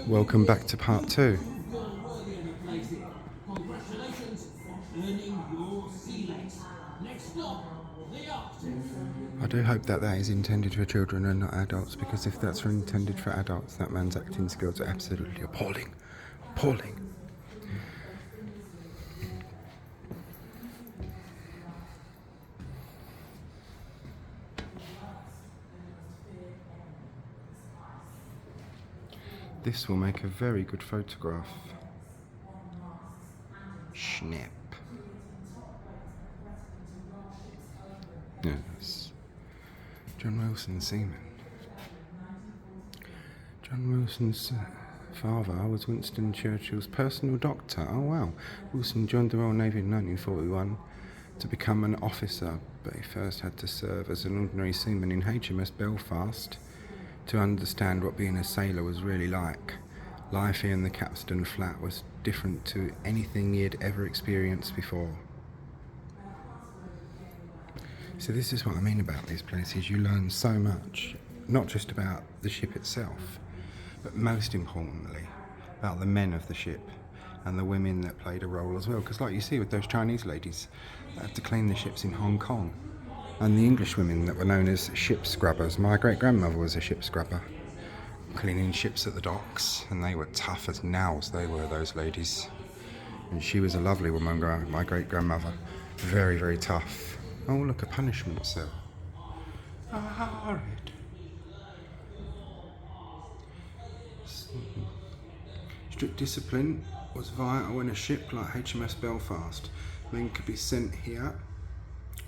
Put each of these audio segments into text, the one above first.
Welcome back to part 2. I do hope that is intended for children and not adults, because if that's intended for adults, that man's acting skills are absolutely appalling. Appalling. This will make a very good photograph. Snap. Yes. John Wilson, seaman. John Wilson's father was Winston Churchill's personal doctor. Oh wow. Wilson joined the Royal Navy in 1941 to become an officer, but he first had to serve as an ordinary seaman in HMS Belfast to understand what being a sailor was really like. Life here in the capstan flat was different to anything he had ever experienced before. So this is what I mean about these places. You learn so much, not just about the ship itself, but most importantly, about the men of the ship and the women that played a role as well. Because like you see with those Chinese ladies that had to clean the ships in Hong Kong, and the English women that were known as ship scrubbers. My great-grandmother was a ship scrubber, cleaning ships at the docks, and they were tough as nails, they were, those ladies. And she was a lovely woman, my great-grandmother. Very, very tough. Oh, look, a punishment cell. How horrid. Strict discipline was vital in a ship like HMS Belfast. Men could be sent here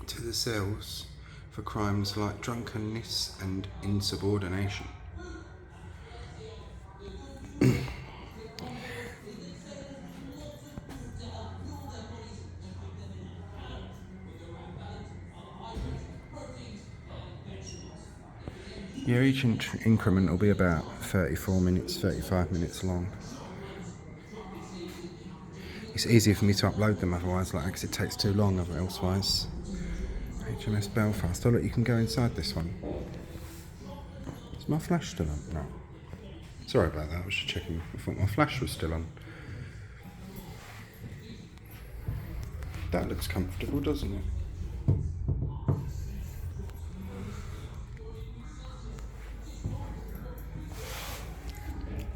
to the cells for crimes like drunkenness and insubordination. Yeah, each increment will be about 34 minutes, 35 minutes long. It's easier for me to upload them otherwise, because it takes too long otherwise. HMS Belfast. Oh look, you can go inside this one. Is my flash still on? No. Sorry about that, I was just checking. I thought my flash was still on. That looks comfortable, doesn't it?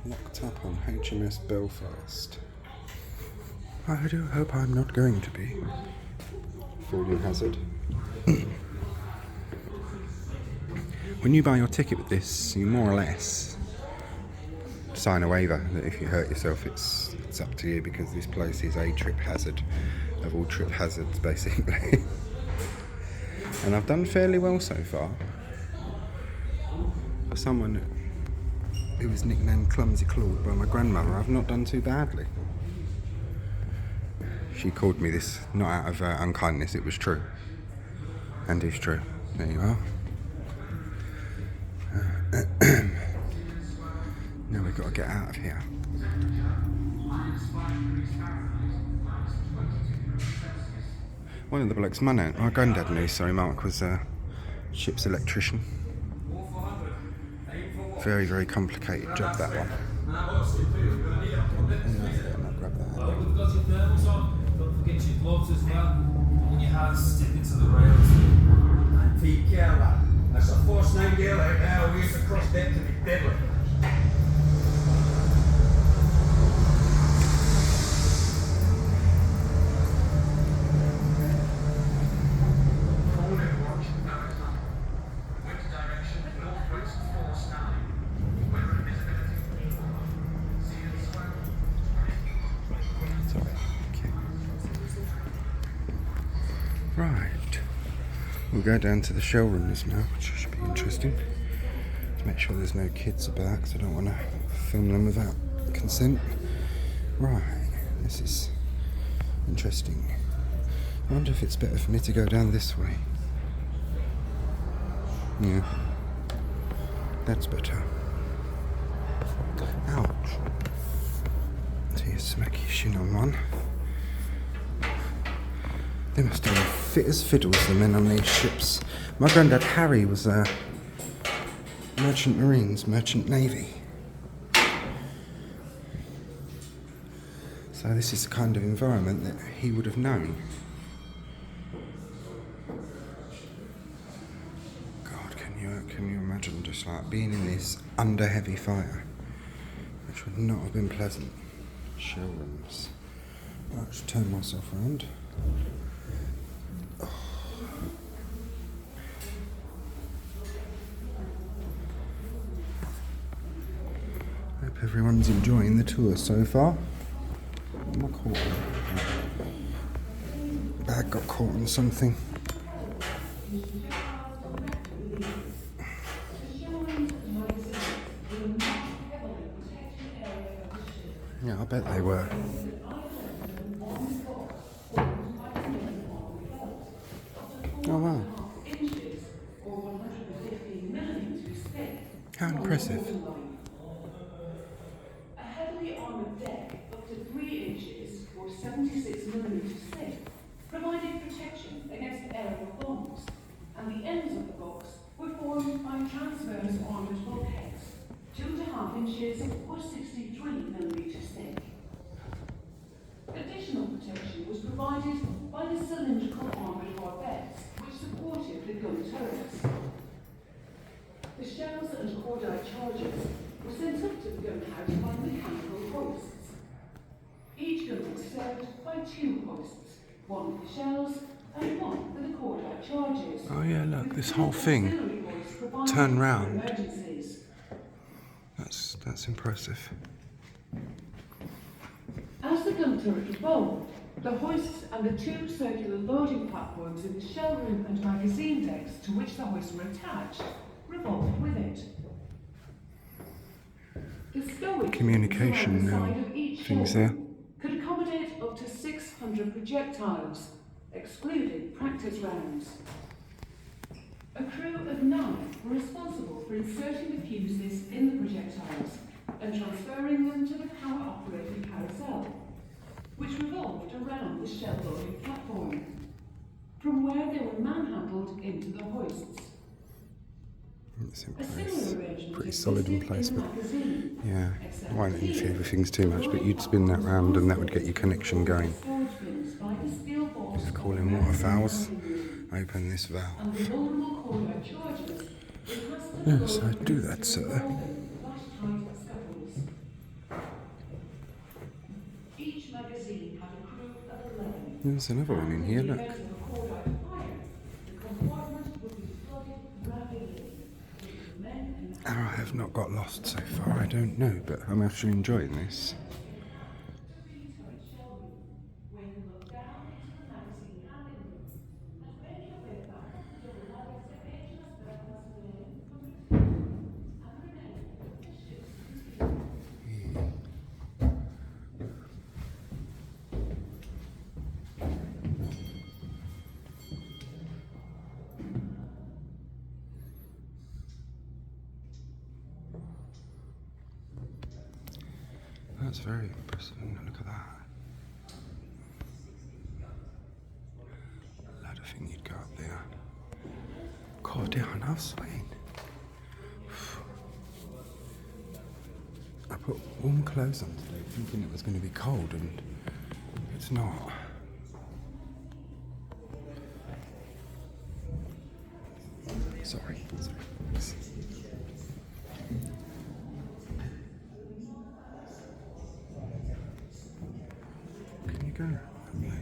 Locked up on HMS Belfast. I do hope I'm not going to be. Falling hazard. When you buy your ticket with this, you more or less sign a waiver that if you hurt yourself, it's up to you, because this place is a trip hazard of all trip hazards, basically. And I've done fairly well so far. For someone who was nicknamed Clumsy Claude by my grandmother, I've not done too badly. She called me this not out of unkindness, it was true. And it's true. There you are. Now we've got to get out of here. One of the blokes my granddad knew, sorry, Mark, was a ship's electrician. Very, very complicated job, that one. Don't forget your gloves as well. And your hands sticking to the rails. And take care of that. That's a Force 9 gale out there, away from cross deck to be deadly. Right, we'll go down to the shell rooms now, which should be interesting. To make sure there's no kids about, because I don't want to film them without consent. Right, this is interesting. I wonder if it's better for me to go down this way. Yeah, that's better. Ouch. So you smack your shin on one. They must have been fit as fiddles, the men on these ships. My granddad Harry was a merchant marines, merchant navy. So this is the kind of environment that he would have known. God, can you imagine just like being in this under heavy fire, which would not have been pleasant. Shell rooms. Right, I should turn myself around. Hope everyone's enjoying the tour so far. Am I caught? Bag got caught on something. Yeah, I bet they were. Oh wow. How impressive. A heavily armoured deck up to 3 inches or 76 millimetres thick provided protection against aerial bombs, and the ends of the box were formed by transverse armoured bulkheads, 2.5 inches or 63 millimetres thick. Additional protection was provided by the cylindrical armoured barbettes, which supported the gun turrets. The shells and cordite charges were sent up to the gun house by mechanical hoists. Each gun was served by 2 hoists, one for the shells and one for the cordite charges. Oh yeah, look, this whole thing turned round. That's impressive. As the gun turret revolved, the hoists and the 2 circular loading platforms in the shell room and magazine decks to which the hoists were attached revolved with it. The stowage Communication on the side of each things shell there. could accommodate up to 600 projectiles, excluding practice rounds. A crew of 9 were responsible for inserting the fuses in the projectiles and transferring them to the power-operated carousel, which revolved around the shell loading platform, from where they were manhandled into the hoists. It's in A place. similar arrangement Pretty solid in existed place, in the but magazine, yeah, except why don't you see here, everything's too much, but you'd spin that round and that would get your connection going. storage bins by the steel balls Just of call the in magazine waterfowls, handling room, open this and valve. the vulnerable cordite charges were passed to the Yes, I loading do bins that, through sir. revolving, flash-tight scuffles. Each magazine had a crew of 11. There's another one in here, In the look. event of a cordite fire, the compartment would be flooded rapidly, with the men and the How I have not got lost so far, I don't know, but I'm actually enjoying this. where you look down into the magazine handling room and make your way back to the ladder to HMS Belfast Lane from the and remain at the ship's completion. That's very impressive. Look at that. Ladder thing, you'd go up there. God, yeah, I love sweating. I put warm clothes on today, thinking it was going to be cold, and it's not. Sorry. Can you go? Okay.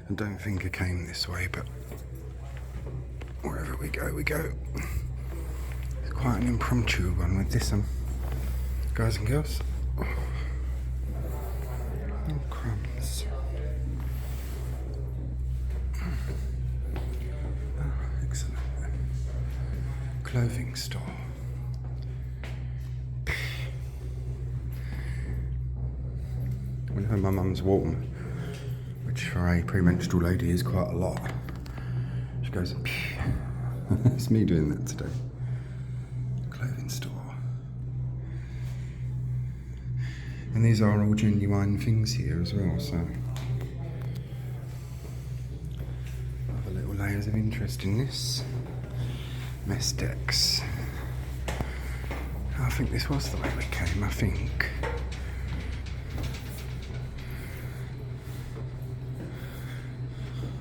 I don't think I came this way, but wherever we go, we go. It's quite an impromptu one with this one, guys and girls. Oh, crumbs. clothing store. Whenever my mum's warm, which for a premenstrual lady is quite a lot, she goes, it's me doing that today. Clothing store. And these are all genuine things here as well, so other little layers of interest in this. Mess decks. I think this was the way we came, I think.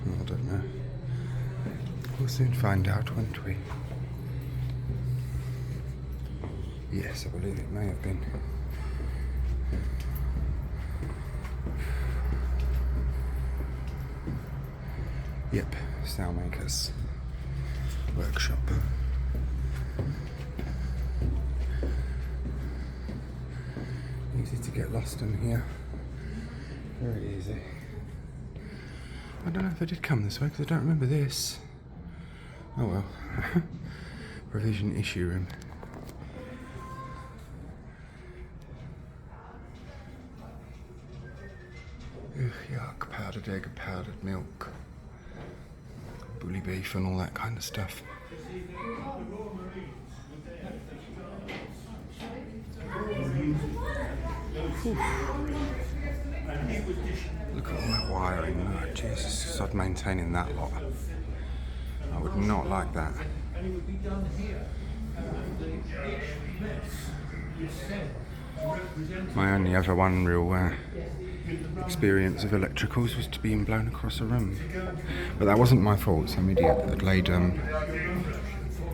I don't know. We'll soon find out, won't we? Yes, I believe it may have been. Yep, Sailmakers Workshop. Easy to get lost in here. Very easy. I don't know if I did come this way because I don't remember this. Oh well. Revision issue room. Ugh, yuck. Powdered egg, powdered milk. Bully beef and all that kind of stuff. Look at all that wiring. Oh, Jesus, I'd maintaining that lot. I would not like that. My only other one real experience of electricals was to being blown across a room. But that wasn't my fault. Some idiot had laid an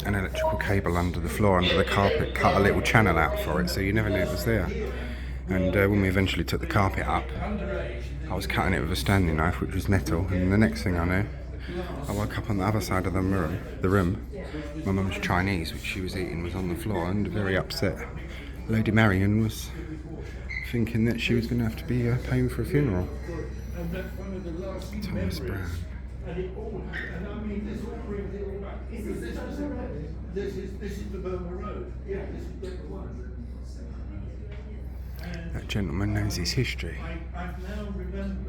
electrical cable under the floor, under the carpet, cut a little channel out for it, so you never knew it was there. And when we eventually took the carpet up, I was cutting it with a standing knife, which was metal, and the next thing I knew, I woke up on the other side of the room. My mum's Chinese, which she was eating, was on the floor, and very upset. Lady Marion was thinking that she was going to have to be paying for a funeral. Thomas Brown. This is the Burma Road. Yeah, this is the one. That gentleman knows his history. I've now remembered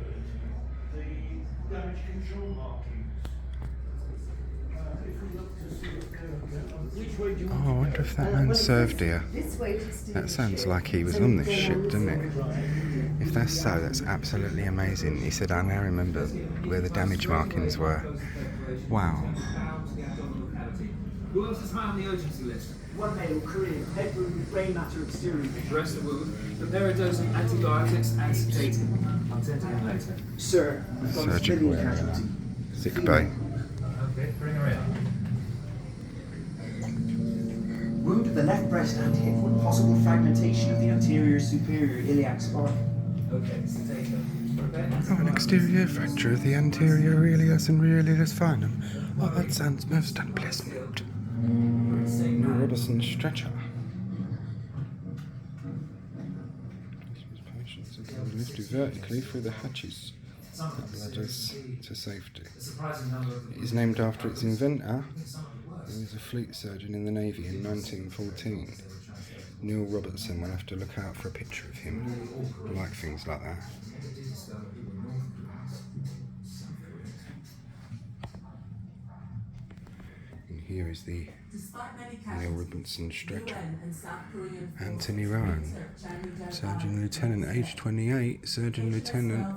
the damage control markings. If we look to see which way do you want Oh, I wonder if that man served here. That sounds like he was on this ship, doesn't it? If that's so, that's absolutely amazing. He said, I now remember where the damage markings were. Wow. Who else is high on the urgency list? One male, Korean, head wound with brain matter exterior. Rest the wound. Prepare a dose of antibiotics and sedate him. I'll tend to him later. Sir, we've got a Surgical civilian area. casualty. Sick bay. Okay, bring her in. Wound to the left breast and hip with possible fragmentation of the anterior superior iliac spine. Okay, sedate her. Oh, an exterior fracture of the anterior iliac and realius finum. Oh, that sounds most unpleasant. New Robertson stretcher. Patients are lifted vertically through the hatches that ladders to safety. It is named after its inventor, who was a fleet surgeon in the Navy in 1914. Neil Robertson. We'll have to look out for a picture of him. I like things like that. And here is the Neil Robertson stretcher. Anthony Rowan, Surgeon Lieutenant, age 28. Surgeon Lieutenant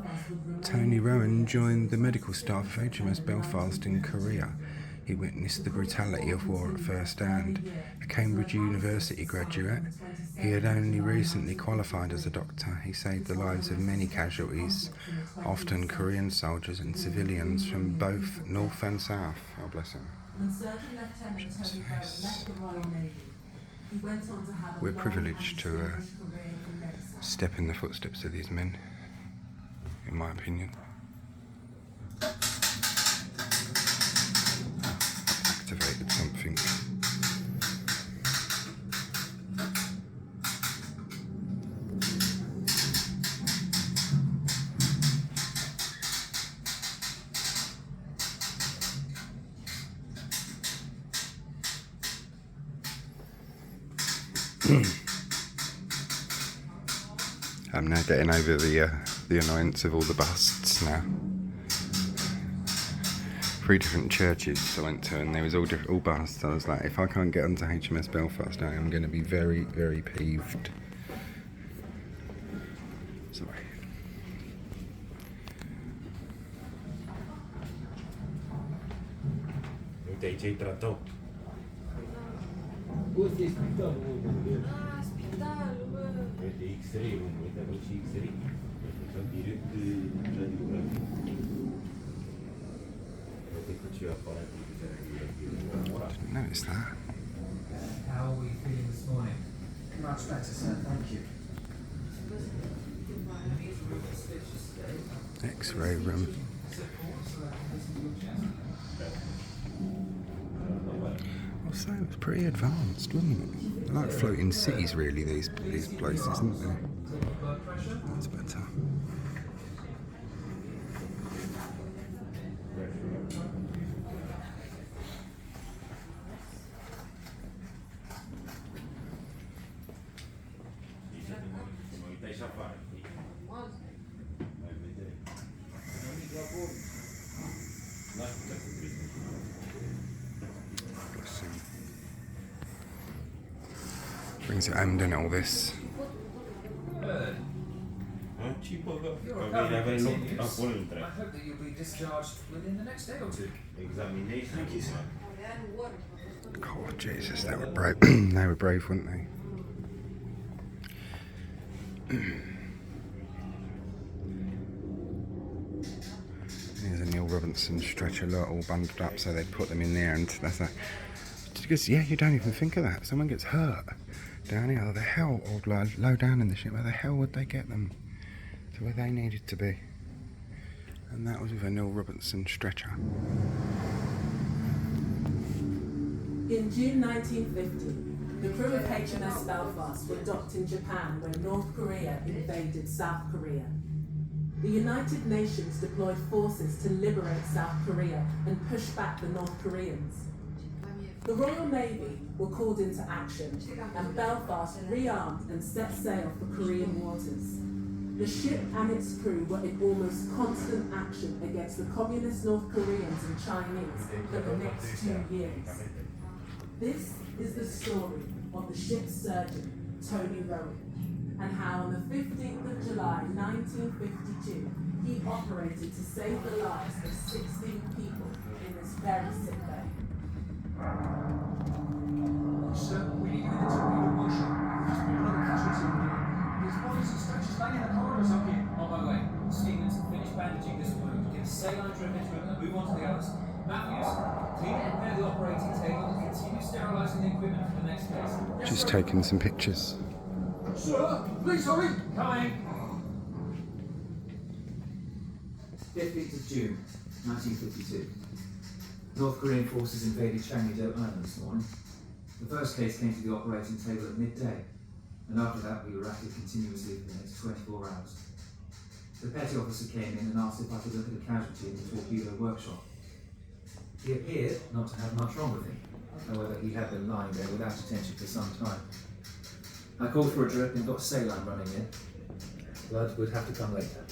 Tony Rowan joined the medical staff of HMS Belfast in Korea. He witnessed the brutality of war at first hand. A Cambridge University graduate, he had only recently qualified as a doctor. He saved the lives of many casualties, often Korean soldiers and civilians from both north and south. Oh, bless him. We're privileged to step in the footsteps of these men, in my opinion. Activated something. I'm now getting over the annoyance of all the busts now. 3 different churches I went to, and they was all busts. I was like, if I can't get onto HMS Belfast, I am going to be very, very peeved. Sorry. Te trató. Uite, spitalul, mă, Ah, spitalul, bă. Uite X-ray, uite aici X-ray. Direct radiografie. Uite cu ce aparatul de radiografie. Didn't notice that. How are we feeling this morning? Much better, sir, thank you. X-ray room. So it was pretty advanced, wasn't it? They're like floating cities, really. These places, aren't they? That's better. Bless him. Brings it home, doesn't it, all this? Ci può Your avere recovery acolo continues. I intre. hope that you'll be discharged within the next day or two. Examination. Thank you, sir. God, Jesus, they were brave. They were brave, weren't they? There's a Neil Robinson stretcher lot all bundled up, so they put them in there, and that's like, because yeah, you don't even think of that. If someone gets hurt down here, the hell, or low down in the ship, where the hell would they get them to where they needed to be? And that was with a Neil Robinson stretcher. In June 1950, the crew of HMS Belfast were docked in Japan when North Korea invaded South Korea. The United Nations deployed forces to liberate South Korea and push back the North Koreans. The Royal Navy were called into action, and Belfast rearmed and set sail for Korean waters. The ship and its crew were in almost constant action against the communist North Koreans and Chinese for the next 2 years. This is the story of the ship's surgeon, Tony Rowan, and how on the 15th of July 1952 he operated to save the lives of 16 people in this very sick bay. Sir, we need you in the torpedo motion. There's been another casualty. There's bodies and stretchers lying in the corridors up here. On my way. Stevens, finish bandaging this wound. Get a saline drip into him and move on to the others. Matthews, clean and prepare the operating table and continue sterilising the equipment for the next phase. Yes, Just sir. taking some pictures. Sir, please hurry. Coming. 15th of June, 1952. North Korean forces invaded Changi-do Island this morning. The first case came to the operating table at midday, and after that we were active continuously for the next 24 hours. The petty officer came in and asked if I could look at a casualty in the torpedo workshop. He appeared not to have much wrong with him, however he had been lying there without attention for some time. I called for a drip and got saline running in. Blood would have to come later.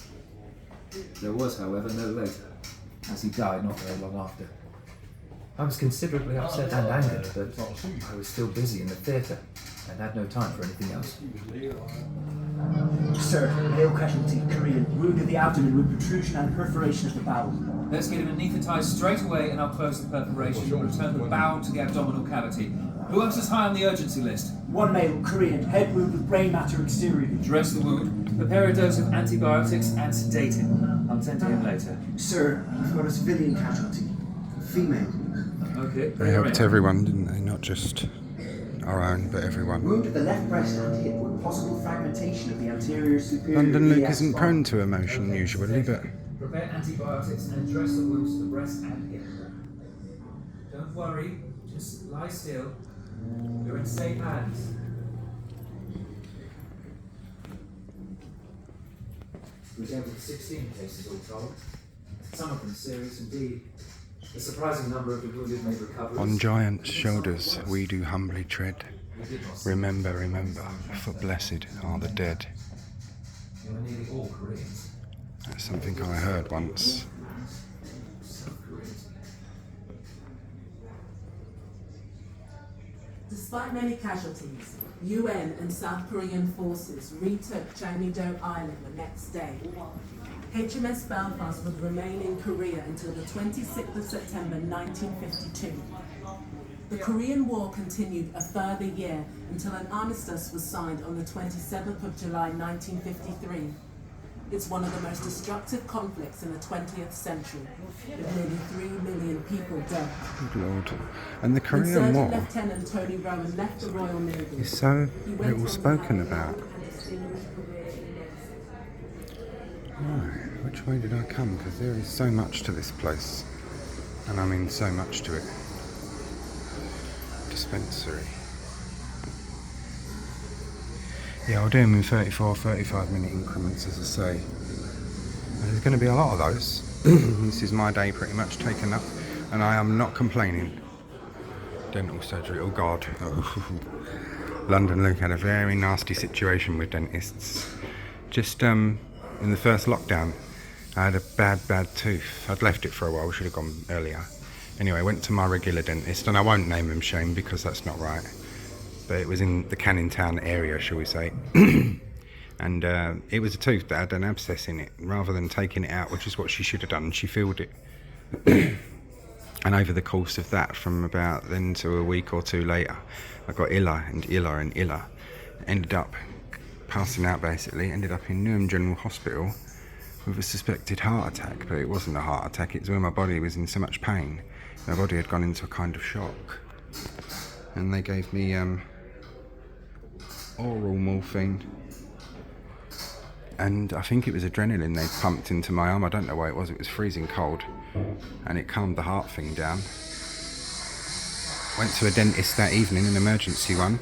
There was, however, no later, as he died not very long after. I was considerably upset and angered, but I was still busy in the theatre and had no time for anything else. Sir, male casualty, Korean, wound of the abdomen with protrusion and perforation of the bowel. Let's get him anaesthetized straight away and I'll close the perforation and return the bowel to the abdominal cavity. Who else is high on the urgency list? One male, Korean, head wound with brain matter exteriorly. Dress the wound, prepare a dose of antibiotics and sedate him. I'll tend to him later. Sir, we've got a civilian casualty, female. Okay, They helped everyone, didn't they? Not just our own, but everyone. Wound of the left breast and hip with possible fragmentation of the anterior superior. London Luke ES isn't spine. prone to emotion usually, but Prepare antibiotics and dress the wounds to the breast and hip. Don't worry, just lie still. You're in safe hands. We dealt with 16 cases all told. Some of them serious indeed. A surprising number of the wounded made recoveries. on giants' shoulders we do humbly tread. Remember, remember, for blessed are the dead. They were nearly all Koreans. That's something I heard once. South Koreans. Despite many casualties, UN and South Korean forces retook Changni-do Island the next day. HMS Belfast would remain in Korea until the 26th of September 1952. The Korean War continued a further year until an armistice was signed on the 27th of July 1953. It's one of the most destructive conflicts in the 20th century, with nearly 3 million people dead. Good Lord. And the When Korean Sergeant War Lieutenant Tony Rowan left the Royal Navy, is so he went little on to spoken have a about. long and distinguished career in medicine. Right, which way did I come? Because there is so much to this place. And I mean so much to it. Dispensary. Yeah, I'll do them in 35 minute increments, as I say. And there's going to be a lot of those. This is my day pretty much taken up, and I am not complaining. Dental surgery, oh God. London Luke had a very nasty situation with dentists. Just in the first lockdown, I had a bad tooth. I'd left it for a while, should have gone earlier. Anyway, I went to my regular dentist, and I won't name him Shane because that's not right. But it was in the Canning Town area, shall we say. And it was a tooth that had an abscess in it. Rather than taking it out, which is what she should have done, she filled it. And over the course of that, from about then to a week or two later, I got iller and iller and iller. Ended up passing out basically, ended up in Newham General Hospital with a suspected heart attack, but it wasn't a heart attack, it was when my body was in so much pain. My body had gone into a kind of shock. And they gave me oral morphine, and I think it was adrenaline they pumped into my arm. I don't know why it was freezing cold, and it calmed the heart thing down. Went to a dentist that evening, an emergency one,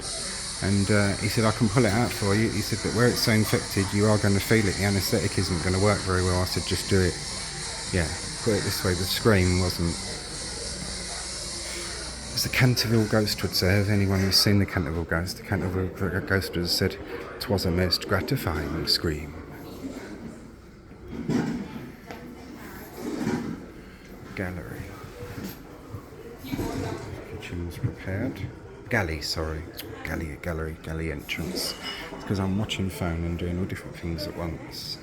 and he said, I can pull it out for you. He said, but where it's so infected you are going to feel it, the anaesthetic isn't going to work very well. I said, just do it. Yeah, put it this way, the scream wasn't, as the Canterville Ghost would say, if anyone who's seen the Canterville Ghost would have said, 'twas a most gratifying scream. Gallery. Kitchen's prepared. Galley, sorry. Galley entrance. It's because I'm watching phone and doing all different things at once.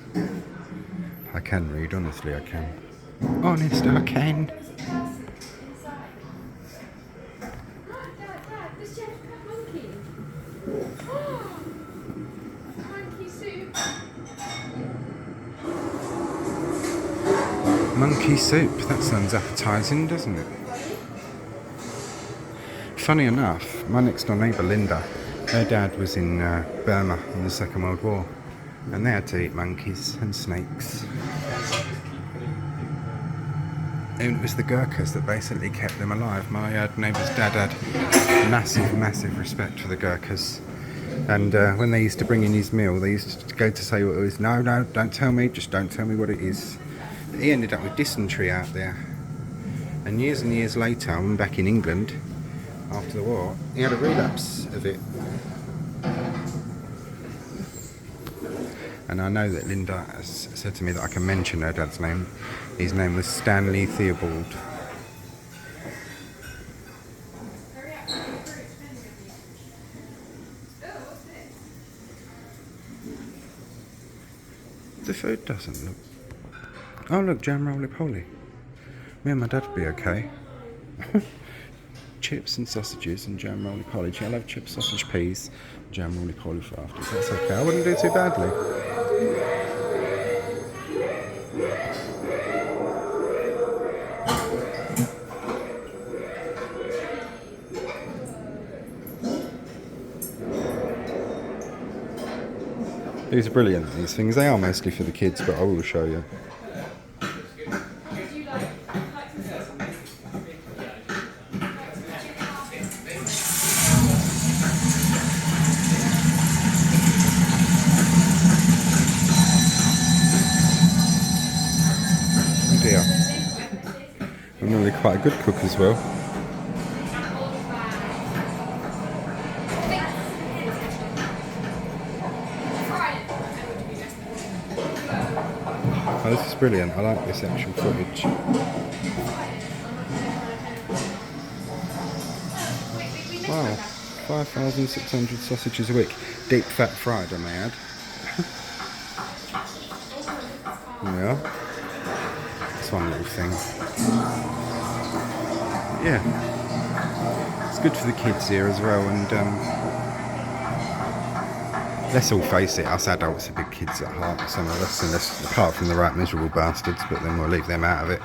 I can read, honestly I can. Honest, I can. Monkey soup, that sounds appetising, doesn't it? Funny enough, my next door neighbour Linda, her dad was in Burma in the Second World War, and they had to eat monkeys and snakes. And it was the Gurkhas that basically kept them alive. My neighbour's dad had massive respect for the Gurkhas. And when they used to bring in his meal, they used to go to say what it was. No, don't tell me, just don't tell me what it is. He ended up with dysentery out there. And years later, when back in England, after the war, he had a relapse of it. And I know that Linda has said to me that I can mention her dad's name. His name was Stanley Theobald. The food doesn't look... Oh look, jam roly-poly. Me and my dad would be okay. Chips and sausages and jam roly-poly. I'll have chips, sausage, peas, jam roly-poly for after. That's okay. I wouldn't do too badly. These are brilliant, these things. They are mostly for the kids, but I will show you. Oh dear. I'm normally quite a good cook as well. Oh, this is brilliant. I like this actual footage. Wow, 5,600 sausages a week. Deep fat fried, I may add. Yeah. That's one little thing. Yeah. It's good for the kids here as well, and let's all face it, us adults are big kids at heart, some of us, unless, apart from the right miserable bastards, but then we'll leave them out of it.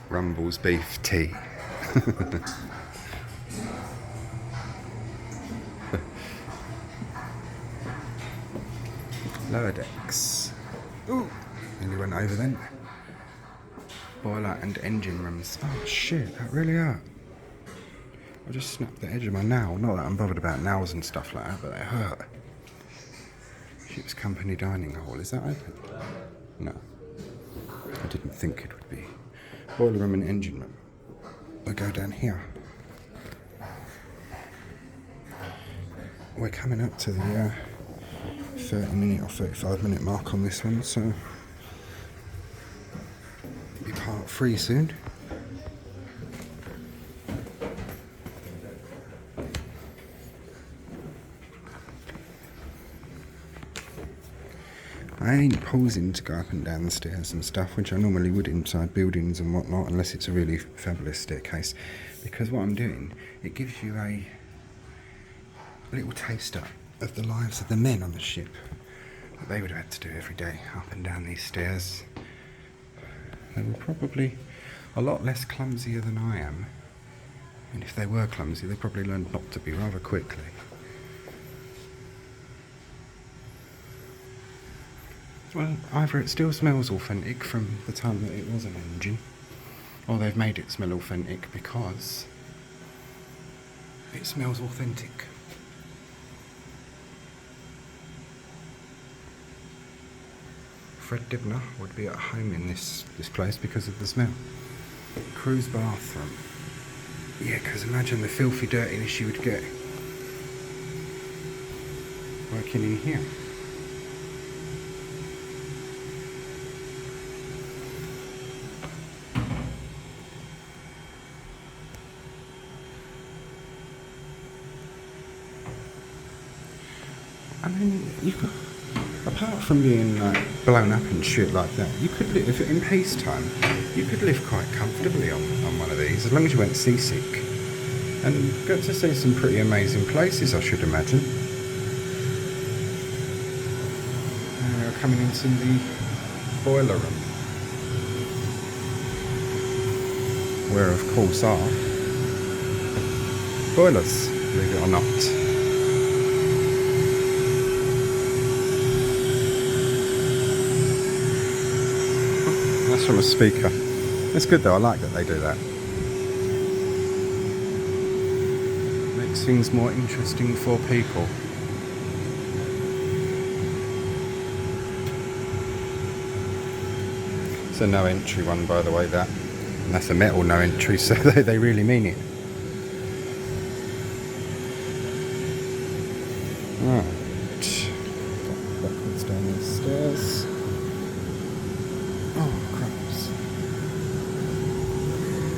Rumble's beef tea. Lower decks. Ooh, nearly went over then. Boiler and engine rooms. Oh shit, that really hurt. I just snapped the edge of my nail. Not that I'm bothered about nails and stuff like that, but they hurt. Ship's company dining hall. Is that open? No. I didn't think it would be. Boiler room and engine room. We'll go down here. We're coming up to the 30-minute or 35-minute mark on this one, so it'll be part 3 soon. I ain't pausing to go up and down the stairs and stuff, which I normally would inside buildings and whatnot, unless it's a really fabulous staircase, because what I'm doing, it gives you a little taster of the lives of the men on the ship, that they would have had to do every day, up and down these stairs. They were probably a lot less clumsier than I am, and if they were clumsy, they probably learned not to be rather quickly. Well, either it still smells authentic from the time that it was an engine, or they've made it smell authentic because it smells authentic. Fred Dibner would be at home in this place because of the smell. Crew's bathroom. Yeah, because imagine the filthy dirtiness you would get working in here. I mean, you could, apart from being like blown up and shit like that, you could live, if in peacetime, you could live quite comfortably on one of these, as long as you weren't seasick. And got to see some pretty amazing places, I should imagine. We're coming into the boiler room, where of course are boilers, believe it or not. That's from a speaker. It's good though, I like that they do that. Makes things more interesting for people. It's a no entry one, by the way, that. And that's a metal no entry, so they really mean it. Right. Backwards down the stairs. Oh, crumbs.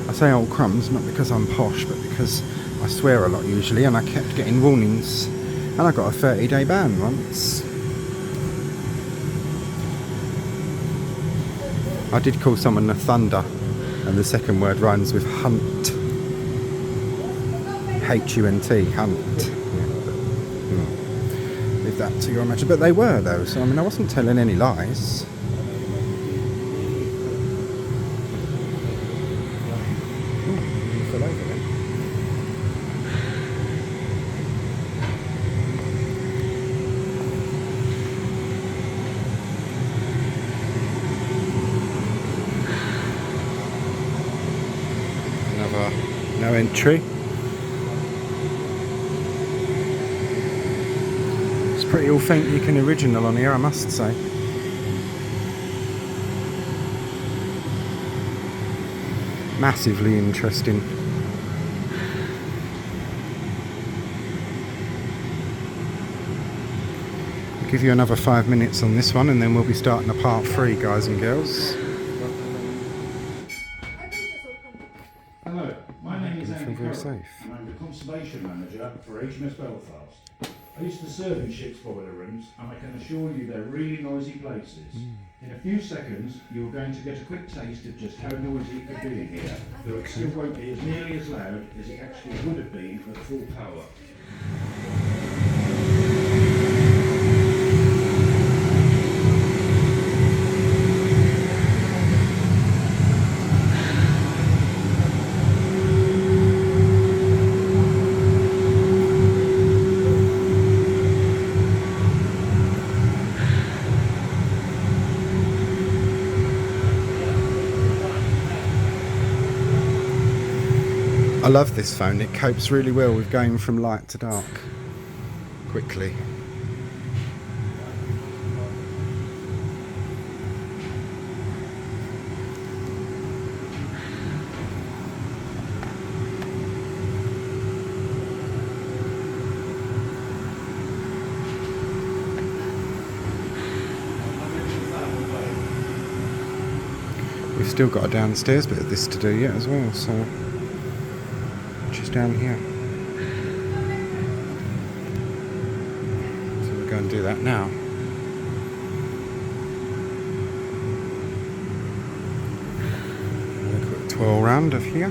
I say old crumbs, not because I'm posh, but because I swear a lot usually, and I kept getting warnings. And I got a 30-day ban once. I did call someone a thunder, and the second word rhymes with hunt. H-U-N-T, hunt. Leave that to your imagination. But they were, though, so I mean, I wasn't telling any lies. No entry. It's pretty authentic and original on here, I must say. Massively interesting. I'll give you another 5 minutes on this one and then we'll be starting a part 3, guys and girls. Hello, my name is You Andy feel very Curran, safe. and I'm the Conservation Manager for HMS Belfast. I used to serve in ship's boiler rooms, and I can assure you they're really noisy places. In a few seconds, you're going to get a quick taste of just how noisy it could be in here, though it still won't be as nearly as loud as it actually would have been at full power. I love this phone, it copes really well with going from light to dark quickly. We've still got a downstairs bit of this to do yet as well, so which is down here. So we'll go and do that now. A quick twirl round of here.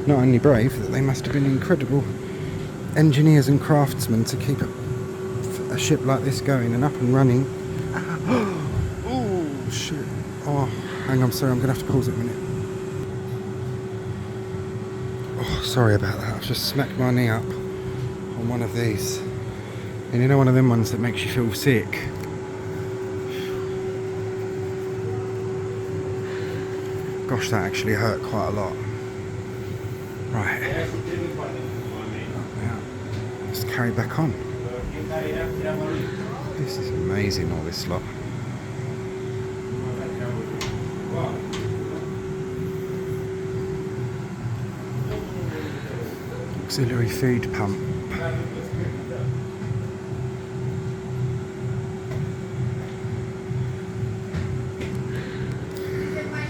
Not only brave, that they must have been incredible engineers and craftsmen to keep a ship like this going and up and running. Oh shit. Oh, hang on, sorry, I'm going to have to pause it a minute. Oh, sorry about that, I've just smacked my knee up on one of these. And you know, one of them ones that makes you feel sick. Gosh, that actually hurt quite a lot. Right. Now, let's carry back on. This is amazing, all this lot. Auxiliary feed pump.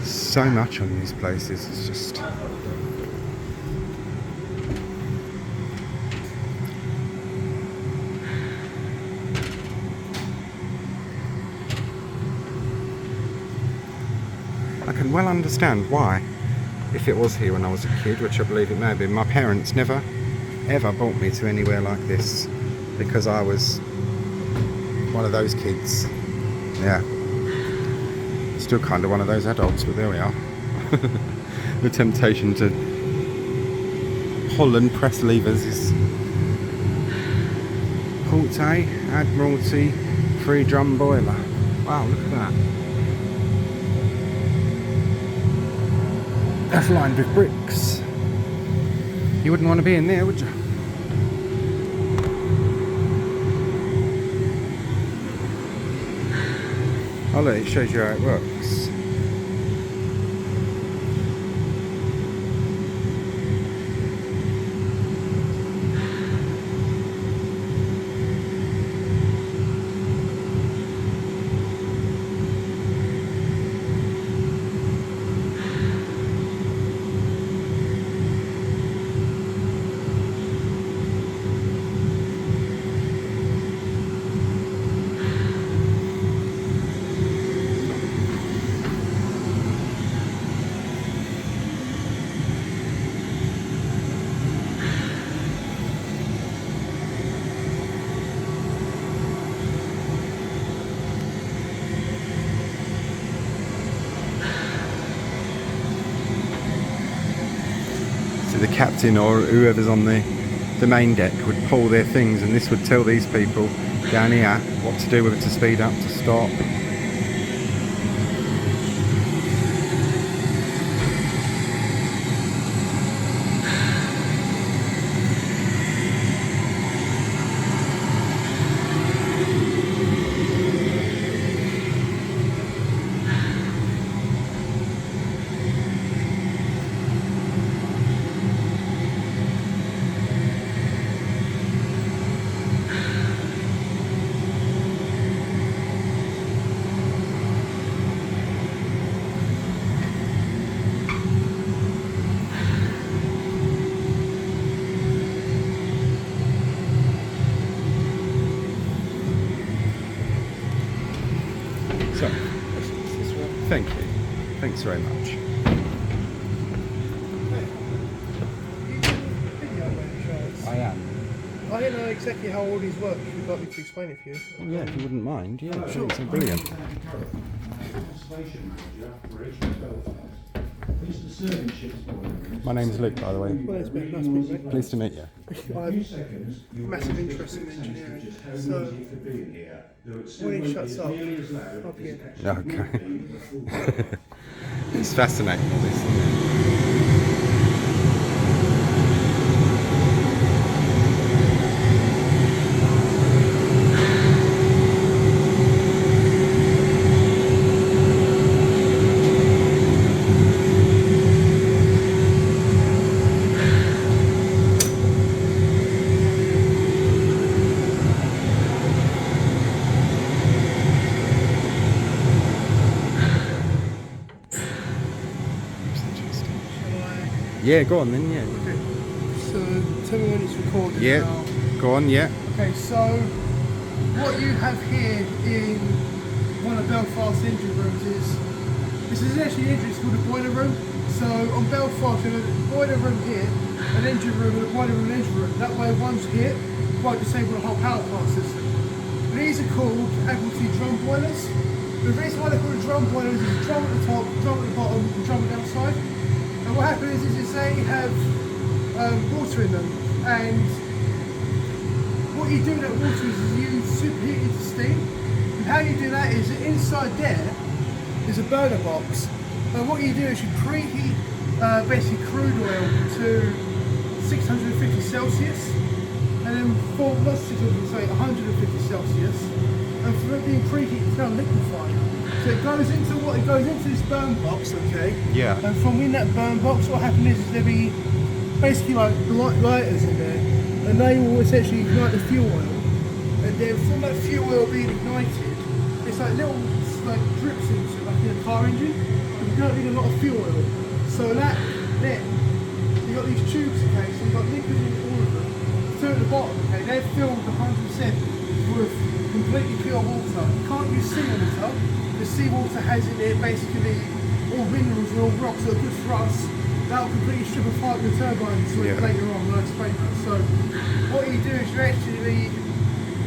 So much on these places, it's just... I can well understand why, if it was here when I was a kid, which I believe it may have been, my parents never ever brought me to anywhere like this because I was one of those kids. Yeah. Still kind of one of those adults, but there we are. The temptation to pull and press levers is... Porte Admiralty 3-drum boiler. Wow, look at that. That's lined with bricks. You wouldn't want to be in there, would you? Oh look, it shows you how it works. The captain or whoever's on the main deck would pull their things, and this would tell these people down here what to do, whether to speed up, to stop. Thank you. Thanks very much. You do video by any chance? I am. I don't know exactly how all these work. If you'd like me to explain it for you. Oh, yeah, if you wouldn't mind. Yeah, Sure. it's brilliant. Conservation manager for HMS Belfast. It's the serving ships boiler rooms. My name's Luke, by the way. Well, it's been nice meeting you. Pleased to meet you. I In a have few seconds, you'll massive get a interest in quick taste of engineering. just how So, noisy it could be in here, though it still when it won't be shuts as up, nearly as loud I'll as be it in. actually Okay. would be with a full boiler. It's fascinating, all this, isn't it? Yeah, go on then, yeah. Okay. So tell me when it's recorded. Yeah, Now. go on, yeah. Okay, so what you have here in one of Belfast's engine rooms is this is actually an engine. It's called a boiler room. So on Belfast, you have a boiler room here, an engine room, and a boiler room and engine room. That way, one's hit, won't disable the whole power plant system. These are called Admiralty drum boilers. The reason why they're called drum boilers is drum at the top, drum at the bottom, and drum at the other side. And what happens is they have water in them, and what you do with that water is you superheat it to steam. And how you do that is inside there is a burner box, and what you do is you preheat basically crude oil to 650 Celsius, and then for not 650, sorry, 150 Celsius, and for it being preheated, it's now liquefied. So it goes into this burn box, okay? Yeah. And from in that burn box, what happens is there'll be basically like lighters in there, and they will essentially ignite the fuel oil. And then from that fuel oil being ignited, it's like little like drips into it, like in a car engine. And you don't need a lot of fuel oil. So that then you've got these tubes, okay? So you've got liquid in all of them. Two at the bottom, okay? They're filled 100% with completely pure water. You can't use seawater. The seawater has in it basically all minerals and all rocks that are good for us. That'll completely strip apart the turbines later on when I explain that. So what you do is you actually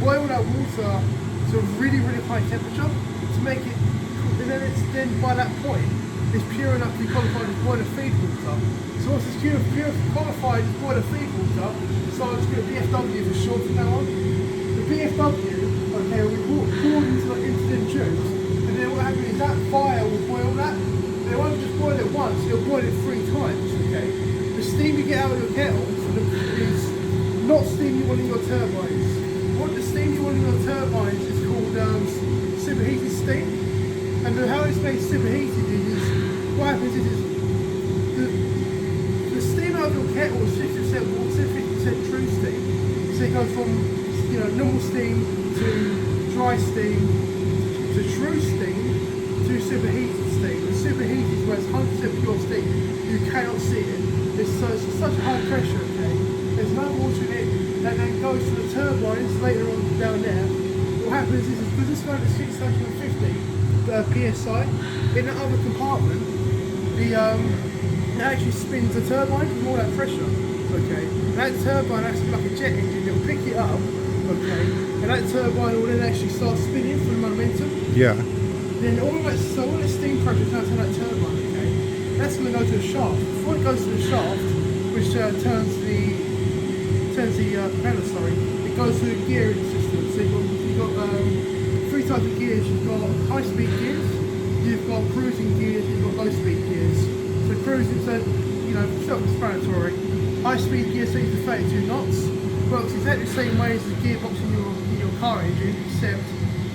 boil that water to a really, really high temperature to make it, and then by that point it's pure enough to be qualified as boiler feed water. So once it's pure qualified as boiler feed water, so I'm just going to BFW for short from now on. The BFW, okay, will be poured into them tubes, and then what happens is that fire will boil that. They won't just boil it once, they'll boil it 3 times, okay? The steam you get out of your kettle is not steam you want in your turbines. What the steam you want in your turbines is called superheated steam. And how it's made superheated is, what happens is the steam out of your kettle is 50% water, 50% true steam. So it goes from normal steam to dry steam to true steam to superheated steam. And superheated is where it's 100% pure steam. You cannot see it. It's such a high pressure, okay? There's no water in it that then goes to the turbines later on down there. What happens is because it's going to 650 psi, in that other compartment, it actually spins the turbine with all that pressure, okay? That turbine actually like a jet engine, it'll pick it up, okay? And that turbine will then actually start spinning for the momentum. Yeah. Then all the steam pressure comes to that turbine, okay? That's going to go to the shaft. Before it goes to the shaft, which turns the propeller, it goes to the gearing system. So you've got 3 types of gears. You've got high-speed gears, you've got cruising gears, you've got low-speed gears. So cruising, self-explanatory. High-speed gears take you to 32 knots. Works exactly the same way as the gearbox in your car engine, except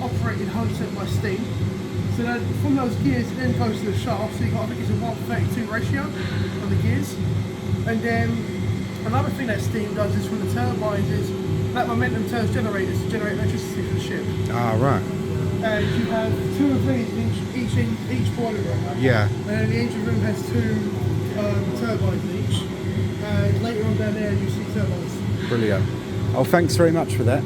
operated 100% by steam. So then from those gears it then goes to the shaft, so you've got, I think it's a 1:32 ratio on the gears. And then another thing that steam does is from the turbines is that momentum turns generators to generate electricity for the ship. Ah, right. And you have 2 of these in each boiler room. Yeah. And then the engine room has 2 turbines each. And later on down there you see turbines. Brilliant. Oh, thanks very much for that.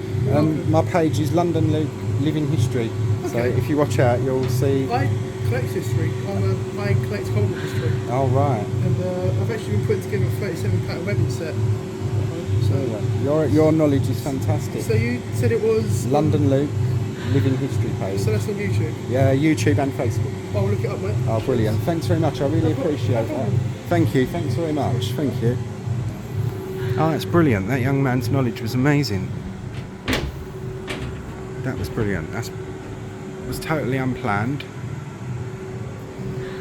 My page is London Living History. So Okay. if you watch out, you'll see. I collects history. I collect coal history. Oh, right. And I've actually been putting together a 37-pack wedding set. Your knowledge is fantastic. So you said it was London Luke, Living History page. So that's on YouTube. Yeah, YouTube and Facebook. I'll look it up, mate. Oh, brilliant. Thanks very much. I really appreciate that. Thank you. Thanks very much. Thank you. Oh, that's brilliant. That young man's knowledge was amazing. That was brilliant. That was totally unplanned.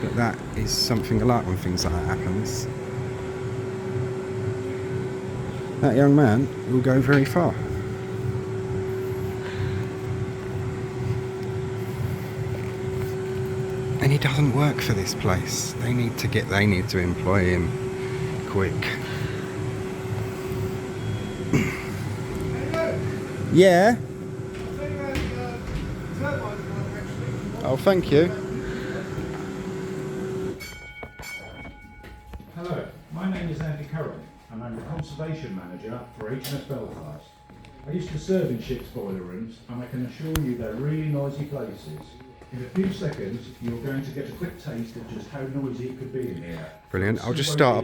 But that is something I like when things like that happens. That young man will go very far. And he doesn't work for this place. They need to employ him quick. Yeah. Oh, thank you. Hello, my name is Andy Curran and I'm the Conservation Manager for HMS Belfast. I used to serve in ships' boiler rooms and I can assure you they're really noisy places. In a few seconds, you're going to get a quick taste of just how noisy it could be in here. Brilliant. I'll just start